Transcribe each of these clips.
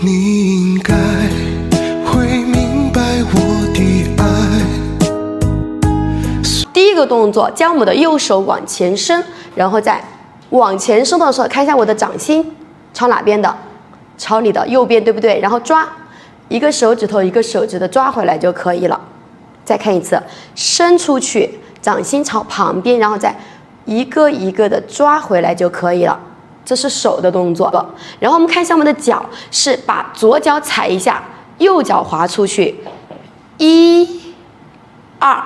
你应该会明白我的爱。第一个动作，将我们的右手往前伸，然后再往前伸的时候，看一下我的掌心朝哪边的，朝你的右边，对不对？然后抓一个手指头一个手指的抓回来就可以了。再看一次，伸出去，掌心朝旁边，然后再一个一个的抓回来就可以了。这是手的动作。然后我们看一下我们的脚，是把左脚踩一下，右脚滑出去，1、2，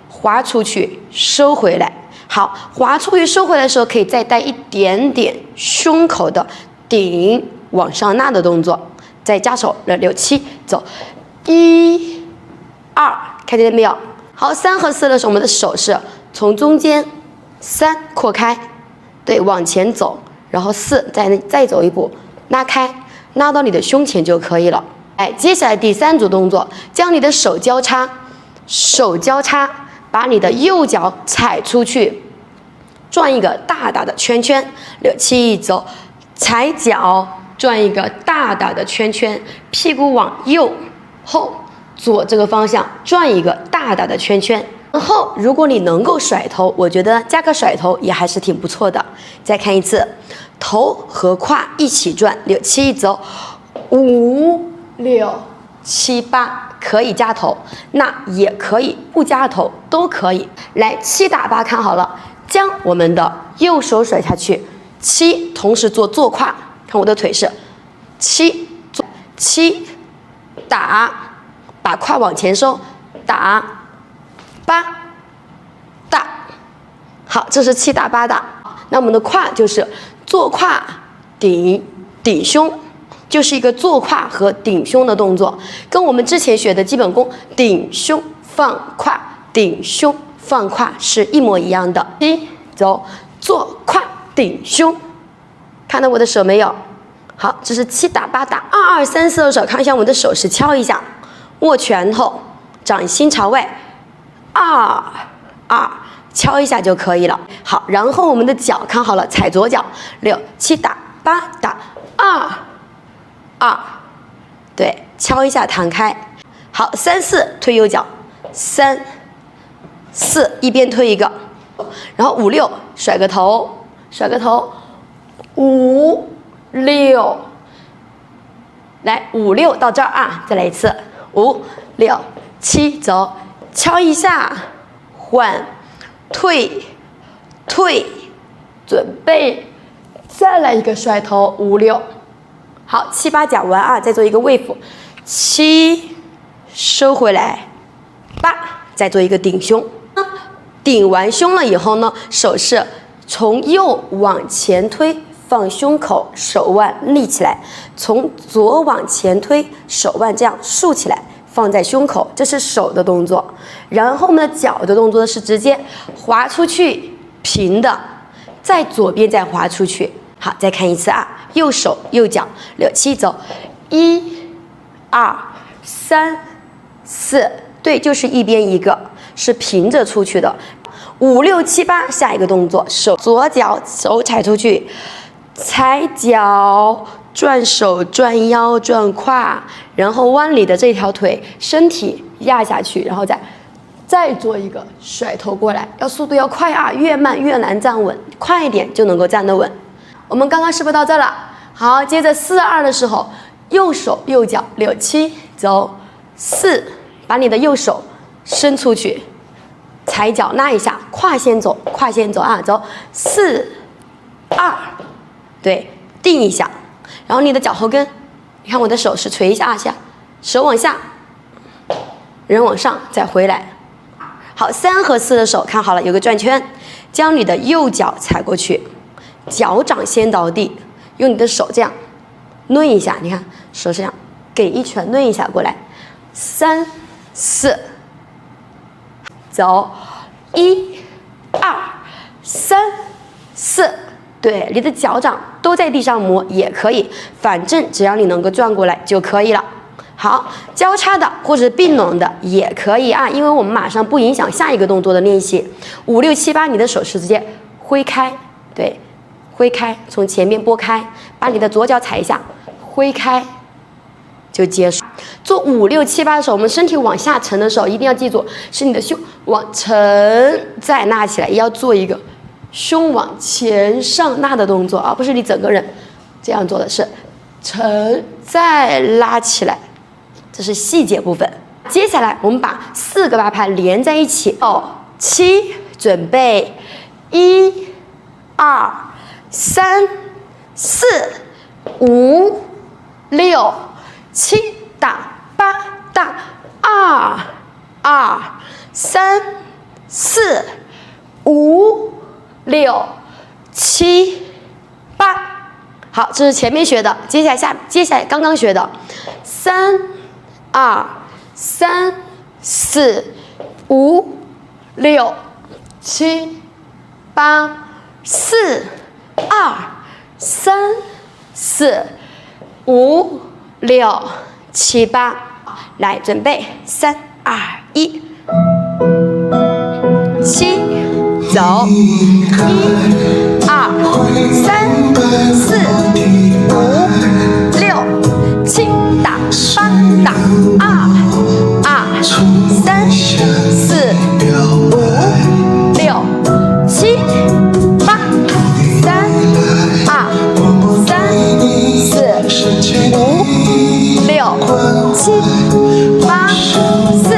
滑出去，收回来。好，滑出去收回来的时候，可以再带一点点胸口的顶往上拉的动作，再加手，6、7，走，1、2，看见没有？好，3和4的时候，我们的手是从中间，3扩开，对，往前走，然后4再走一步，拉开，拉到你的胸前就可以了。哎，接下来第3组动作，将你的手交叉，把你的右脚踩出去，转一个大大的圈圈，6、7，走，踩脚，转一个大大的圈圈，屁股往右后左这个方向转一个大大的圈圈。然后如果你能够甩头，我觉得加个甩头也还是挺不错的。再看一次，头和胯一起转，6、7，走，5、6、7、8，可以加头，那也可以不加头，都可以。来，7打8，看好了，将我们的右手甩下去，7，同时做坐胯，看我的腿是7打，把胯往前收，打8打。好，这是7打8打。那我们的胯就是坐胯顶胸，就是一个坐胯和顶胸的动作，跟我们之前学的基本功顶胸放胯顶胸放胯是一模一样的。走，坐胯顶胸，看到我的手没有？好，这是7打8打。2、2、3、4的时候，看一下我们的手势，敲一下，握拳头，掌心朝外，2、2，敲一下就可以了。好，然后我们的脚看好了，踩左脚，6、7打8打，2、2，对，敲一下弹开。好，3、4推右脚，3、4一边推一个，然后5、6甩个头，5、6，来5、6到这儿啊，再来一次，5、6、7，走，敲一下，换，退，准备，再来一个甩头，5、6。好，7、8讲完啊，再做一个wave，7收回来，8再做一个顶胸。顶完胸了以后呢，手是从右往前推，放胸口，手腕立起来；从左往前推，手腕这样竖起来，放在胸口，这是手的动作。然后我们的脚的动作是直接滑出去，平的，在左边再滑出去。好，再看一次啊，右手右脚，6、7走，1、2、3、4，对，就是一边一个，是平着出去的。5、6、7、8，下一个动作，左脚手踩出去，踩脚，转手转腰转胯，然后弯你的这条腿，身体压下去，然后再做一个甩头过来，要速度要快啊，越慢越难站稳，快一点就能够站得稳。我们刚刚是不是到这了？好，接着4、2的时候，右手右脚，6、7走，4把你的右手伸出去，踩脚拉一下，胯先走啊，走4、2，对，定一下，然后你的脚后跟，你看我的手是垂一下下，手往下，人往上，再回来。好，3和4的手看好了，有个转圈，将你的右脚踩过去，脚掌先着地，用你的手这样抡一下，你看手是这样，给一拳抡一下过来，3、4，走，1、2、3、4，对，你的脚掌都在地上磨也可以，反正只要你能够转过来就可以了。好，交叉的或者并拢的也可以啊，因为我们马上不影响下一个动作的练习。5、6、7、8，你的手是直接挥开，对，挥开，从前面拨开，把你的左脚踩一下，挥开，就结束。做5、6、7、8的时候，我们身体往下沉的时候，一定要记住，是你的胸往沉再纳起来，也要做一个胸往前上纳的动作，而不是你整个人这样做的，是沉再拉起来，这是细节部分。接下来我们把4个八拍连在一起，7，准备，1、2、3、4、5、6、7，打8打2、2、3、4、5、6、7、8。好，这是前面学的，接下来刚刚学的，3、2、3、4、5、6、7、8、4、2、3、4、5、6、7、8。来，准备，3、2、1，7，走，1、2、3、4、5、6、7，打8打2、2、3、4、5、6、7、8，3、2、3、4、5、6、7、8、4、